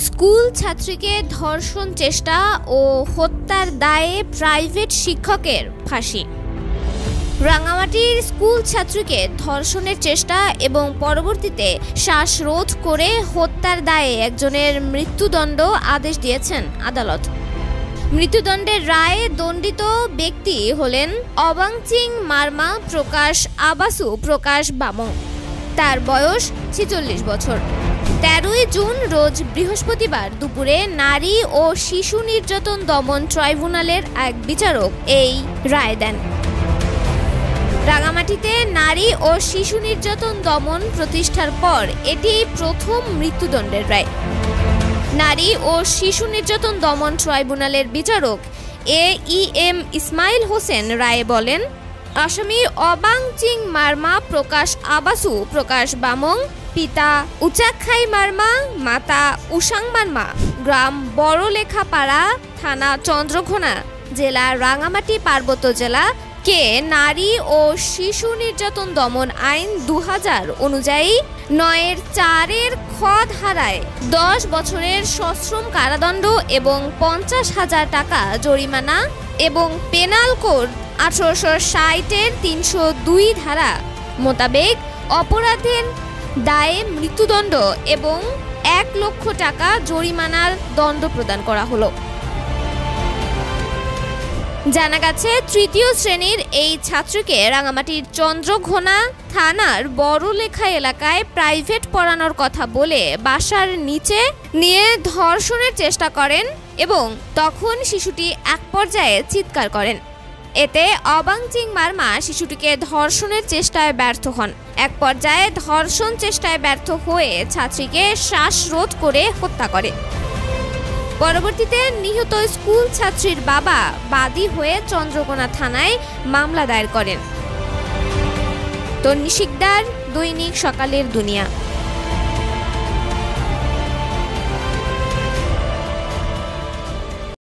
School ছাত্রীকে ধর্ষণ চেষ্টা ও হত্যার দায়ে প্রাইভেট শিক্ষকের ফাঁসি। রাঙামাটির স্কুল ছাত্রীকে ধর্ষণের চেষ্টা এবং পরবর্তীতে শ্বাসরোধ করে হত্যার দায়ে একজনের মৃত্যুদণ্ড আদেশ দিয়েছেন আদালত। মৃত্যুদণ্ডের রায়ে দণ্ডিত ব্যক্তি হলেন অবাংচিং মারমা প্রকাশ আবাসু প্রকাশ বামং। তার বয়স 46 বছর। 13 জুন রোজ বৃহস্পতিবার দুপুরে নারী ও শিশু নির্যাতন দমন ট্রাইব্যুনালের এক বিচারক এই রায় দেন। রাঙামাটিতে নারী ও শিশু নির্যাতন দমন প্রতিষ্ঠার পর এটি প্রথম মৃত্যুদণ্ডের রায়। নারী ও শিশু নির্যাতন দমন ট্রাইব্যুনালের বিচারক AEM ইসমাইল হোসেন রায়ে বলেন, আসামি অবাংচিং মারমা প্রকাশ আবাসু প্রকাশ বামং, পিতা উচাখাই মারমা, মাতা উসাং মারমা, গ্রাম বড়লেখাপাড়া, থানা চন্দ্রঘোনা, জেলা রাঙামাটি পার্বত্য জেলা, কে নারী ও শিশু নির্যাতন দমন আইন 2000 অনুযায়ী 9(4) খ ধারায় 10 বছরের সশ্রম কারাদণ্ড এবং 50,000 টাকা জরিমানা এবং পেনাল কোড 1860 302 ধারা মোতাবেক অপরাধের দায়ে মৃত্যুদণ্ড এবং 1 লক্ষ টাকা জরিমানার দণ্ড প্রদান করা হলো। জানা গেছে, তৃতীয় শ্রেণীর এই ছাত্রীকে রাঙামাটির চন্দ্রঘোনা থানার বড়লেখা এলাকায় প্রাইভেট পড়ানোর কথা বলে বাসার নিচে নিয়ে ধর্ষণের চেষ্টা করেন এবং তখন শিশুটি এক পর্যায়ে চিৎকার করেন। এতে অবাংচিং মারমা শিশুটিকে ধর্ষণের চেষ্টায় ব্যর্থ হন। এক পর্যায়ে ধর্ষণ চেষ্টায় ব্যর্থ হয়ে ছাত্রীকে শ্বাসরোধ করে হত্যা করে। পরবর্তীতে নিহত স্কুল ছাত্রীর বাবা বাদী হয়ে চন্দ্রকোনা থানায় মামলা দায়ের করেন। তন্নি শিকদার, দৈনিক সকালের দুনিয়া।